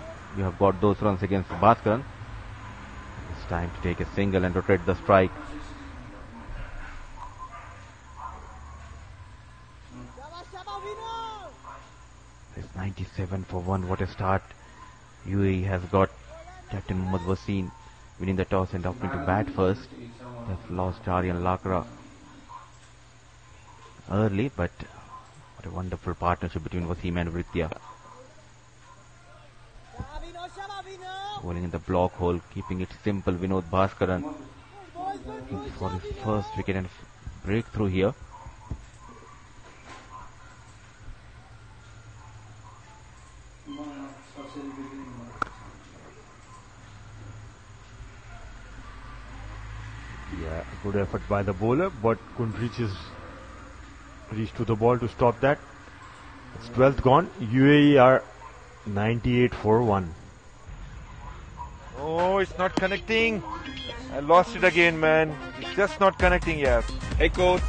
have got those runs against Bhaskaran. It's time to take a single and rotate the strike. It's 97 for 1. What a start. UAE has got Captain Mohammad Wasim winning the toss and opting to bat first. They've lost Aryan Lakra early, but what a wonderful partnership between Wasim and Ritya. Bowling in the block hole, keeping it simple. Vinod Bhaskaran looking for his first wicket and breakthrough here. Yeah, good effort by the bowler, but couldn't reach to the ball to stop that. It's 12th gone. UAE are 98 for 1. Oh, it's not connecting. I lost it again, man. It's just not connecting here. Hey coach.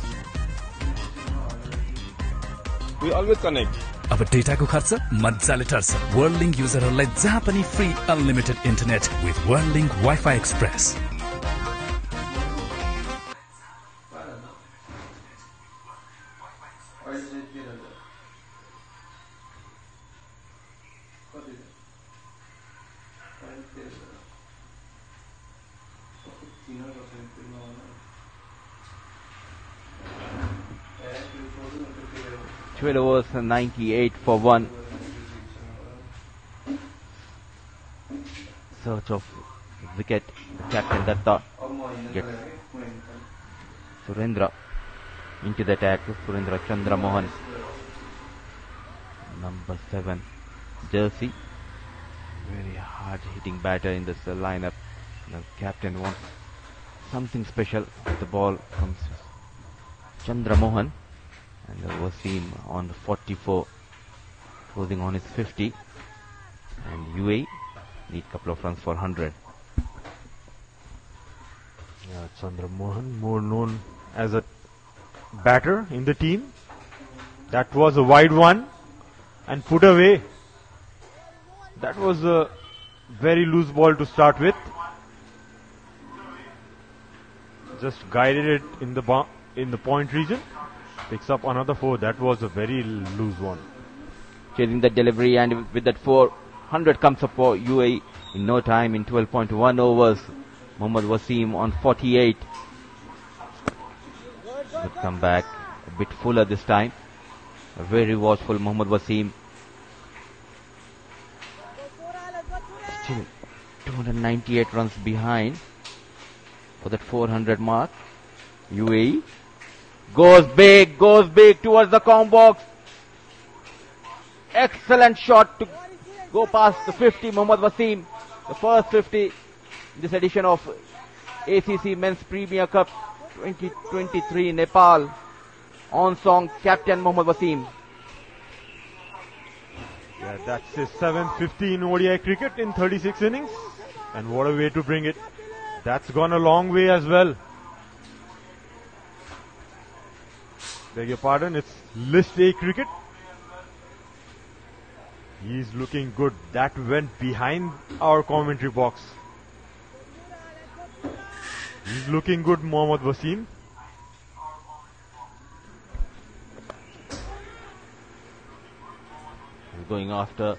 We always connect. अब डेटाको खर्च मजाले टर्छ वर्ल्डलिंक युजरहरूलाई जहाँ पनि free unlimited internet with Worldlink wifi express. Overs 98 for 1. Search of wicket. The captain Datta gets Surendra into the attack. Surendra Chandra Mohan, number 7 jersey. Very hard hitting batter in this lineup. The captain wants something special. The ball comes Chandra Mohan. And Wasim on 44, closing on his 50, and UAE need a couple of runs for 100. Yeah, Chandra Mohan, more known as a batter in the team. That was a wide one and put away. That was a very loose ball to start with. Just guided it in the point region. Picks up another 4. That was a very loose one. Chasing the delivery, and with that 400 comes up for UAE in no time in 12.1 overs. Mohammad Wasim on 48. Good comeback, a bit fuller this time. A very watchful Mohammad Wasim. Still 298 runs behind for that 400 mark. UAE goes big towards the comb box. Excellent shot to go past the 50. Mohammad Wasim, the first 50 in this edition of ACC Men's Premier Cup 2023 Nepal. On song, captain Mohammad Wasim. Yeah, that's his 750 in ODI cricket in 36 innings. And what a way to bring it. That's gone a long way as well. Beg your pardon, it's List A cricket. He's looking good. That went behind our commentary box. He's looking good, Mohammad Wasim. He's going after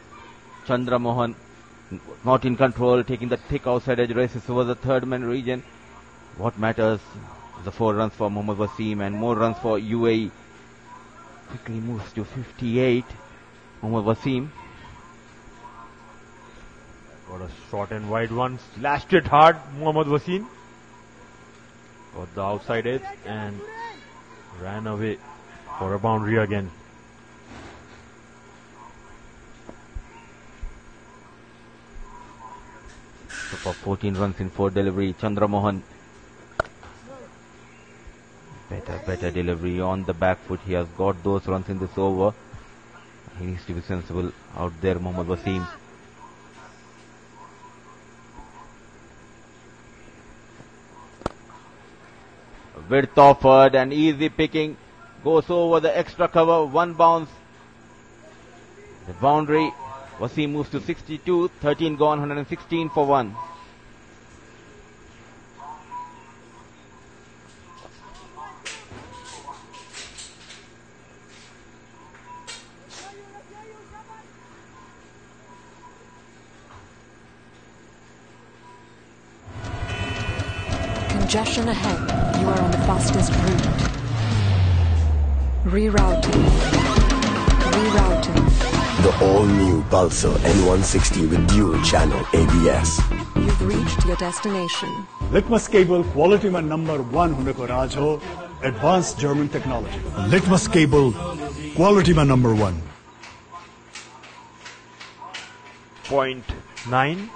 Chandra Mohan. Not in control, taking the thick outside edge races over the third man region. What matters? The 4 runs for Mohammad Wasim and more runs for UAE. Quickly moves to 58. Mohammad Wasim. Got a short and wide one. Slashed it hard, Mohammad Wasim. Got the outside edge and ran away for a boundary again. For 14 runs in 4 delivery. Chandra Mohan. Better delivery on the back foot. He has got those runs in this over. He needs to be sensible out there, Mohammad Wasim. Width offered and easy picking. Goes over the extra cover. 1 bounce. The boundary. Wasim moves to 62. 13 gone. 116 for 1. Congestion ahead. You are on the fastest route. Rerouting. The all-new Pulsar N160 with dual-channel ABS. You've reached your destination. Litmus cable quality man number 1 huneko raj ho, advanced German technology. Litmus cable quality man number 1. 0.9.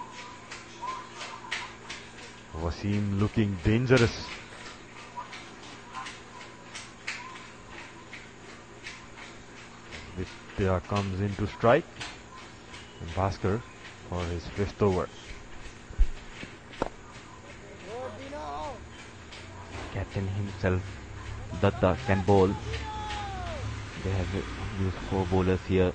Wasim looking dangerous. Vidya comes in to strike. And Bhaskar for his 5th over. Captain himself, Datta, can bowl. They have used 4 bowlers here.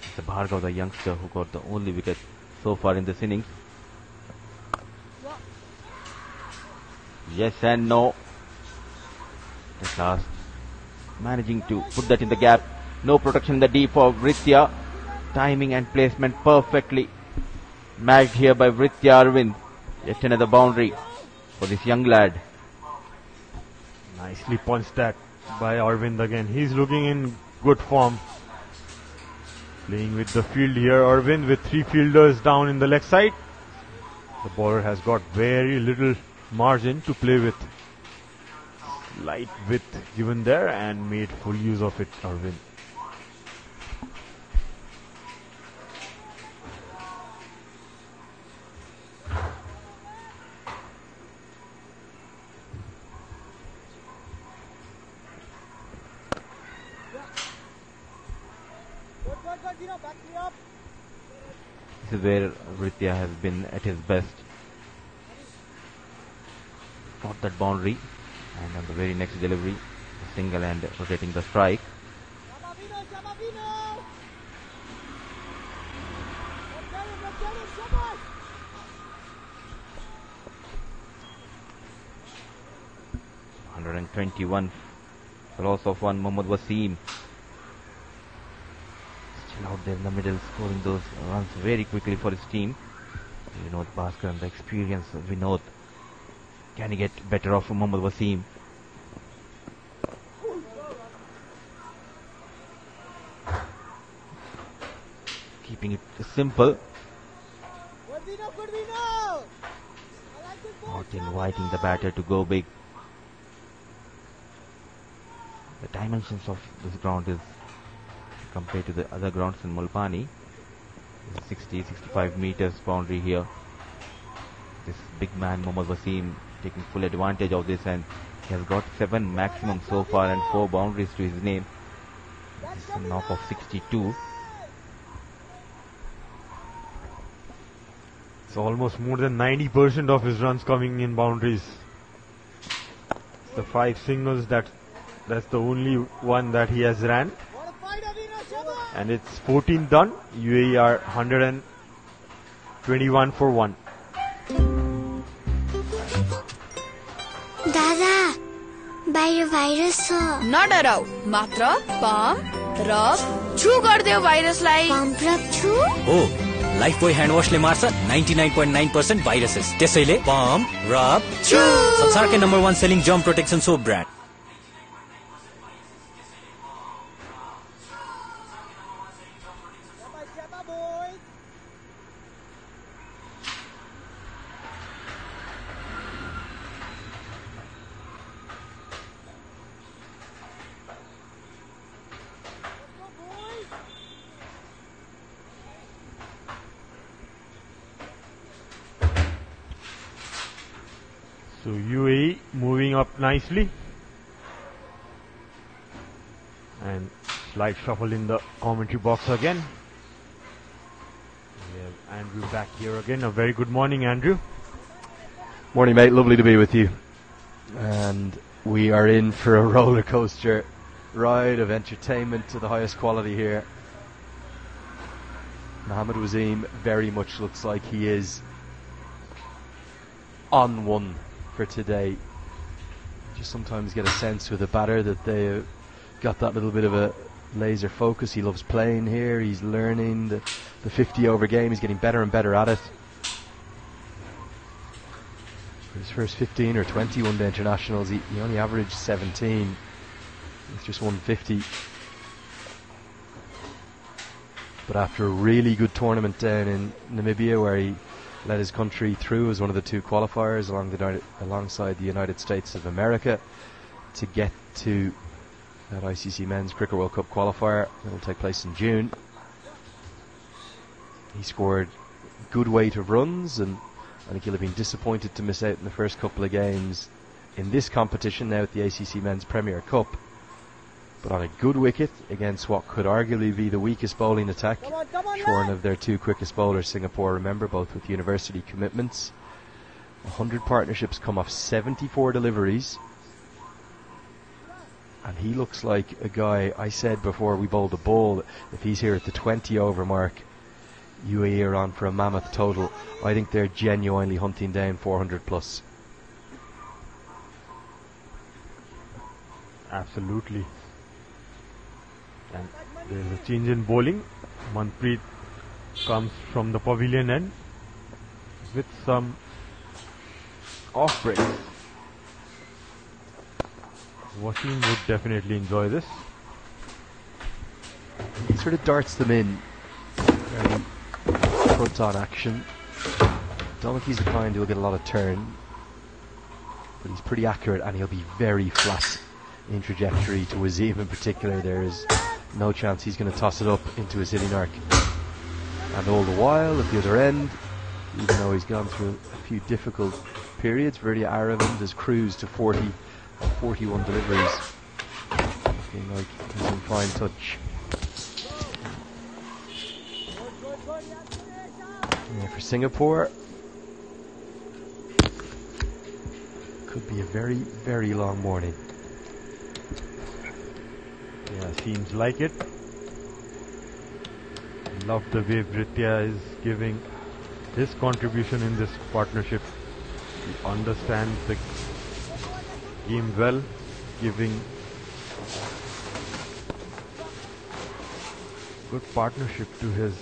It's Bhargav, the youngster, who got the only wicket so far in this innings. Yes and no. At last, managing to put that in the gap. No protection in the deep for Vritya. Timing and placement perfectly matched here by Vritya Arvind. Yet another boundary for this young lad. Nicely punched that by Arvind again. He's looking in good form. Playing with the field here, Arvind, with 3 fielders down in the leg side. The bowler has got very little margin to play with. Light width given there and made full use of it, Arvind. This is where Vritya has been at his best. Got that boundary, and on the very next delivery, a single and rotating the strike. ...121 loss of 1, Mohammad Wasim. Still out there in the middle, scoring those runs very quickly for his team. Vinod Bhaskar and the experience of Vinod. Can he get better off from Mohammad Wasim? Keeping it simple. Not inviting the batter to go big. The dimensions of this ground is, compared to the other grounds in Mulpani, 60-65 meters boundary here. This big man Mohammad Wasim taking full advantage of this, and he has got 7 maximum so far and 4 boundaries to his name. This is a knock of 62. It's almost more than 90% of his runs coming in boundaries. The 5 singles, that's the only one that he has ran. And it's 14 done. UAE are 121 for 1. दादा बाहिर virus छ नडराउ मात्र pump rub छु गर्दियो भाइरसलाई pump rub छु हो Lifebuoy hand वाशले मार्छ 99.9% viruses त्यसैले पम्प रब छु संसारकै number 1 selling germ protection soap brand So UAE moving up nicely, and slight shuffle in the commentary box again. We have Andrew back here again. A very good morning, Andrew. Morning, mate. Lovely to be with you. And we are in for a roller coaster ride of entertainment to the highest quality here. Mohammad Wasim very much looks like he is on one for today. Just sometimes get a sense with a batter that they got that little bit of a laser focus. He loves playing here. He's learning the 50 over game. He's getting better and better at it. For his first 15 or 20 one-day internationals, he only averaged 17. He's just 150. But after a really good tournament down in Namibia, where he led his country through as one of the two qualifiers alongside the United States of America, to get to that ICC Men's Cricket World Cup qualifier that will take place in June. He scored a good weight of runs, and I think he'll have been disappointed to miss out in the first couple of games in this competition now at the ACC Men's Premier Cup. But on a good wicket against what could arguably be the weakest bowling attack, shorn of their two quickest bowlers, Singapore, remember, both with university commitments. 100 partnerships, come off 74 deliveries. And he looks like a guy, I said before we bowled a ball, if he's here at the 20 over mark, UAE are on for a mammoth total. I think they're genuinely hunting down 400 plus. Absolutely. And there's a change in bowling. Manpreet comes from the pavilion end with some off breaks. Wasim would definitely enjoy this. He sort of darts them in. Very front on action. Don't think he's the kind who'll get a lot of turn, but he's pretty accurate, and he'll be very flat in trajectory. To Wasim in particular, there is no chance he's going to toss it up into his hitting arc. And all the while, at the other end, even though he's gone through a few difficult periods, Verdi Aravind has cruised to 41 deliveries. Looking like he's in fine touch. Yeah, for Singapore, could be a very, very long morning. Yeah, seems like it. Love the way Britya is giving his contribution in this partnership. He understands the game well, giving good partnership to his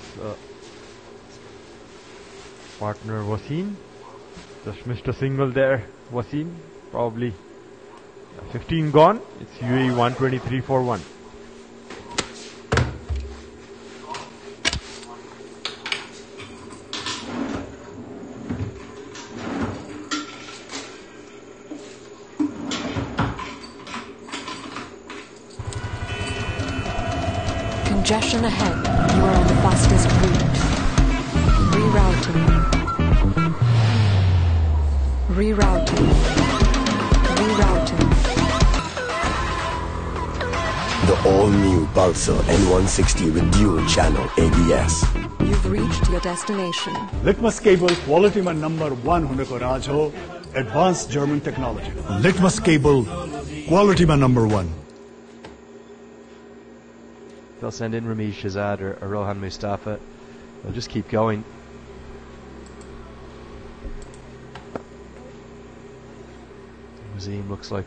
partner Wasim. Just missed a single there, Wasim. Probably 15 gone. It's UAE 123 for 1. Congestion ahead. You are on the fastest route. Rerouting. Rerouting. Rerouting. The all-new Pulsar N160 with dual channel ABS. You've reached your destination. Litmus cable quality man number 1 होने को राज हो, advanced German technology. Litmus cable quality man number 1. They'll send in Ramesh Shahzad or Rohan Mustafa. They'll just keep going. Wasim looks like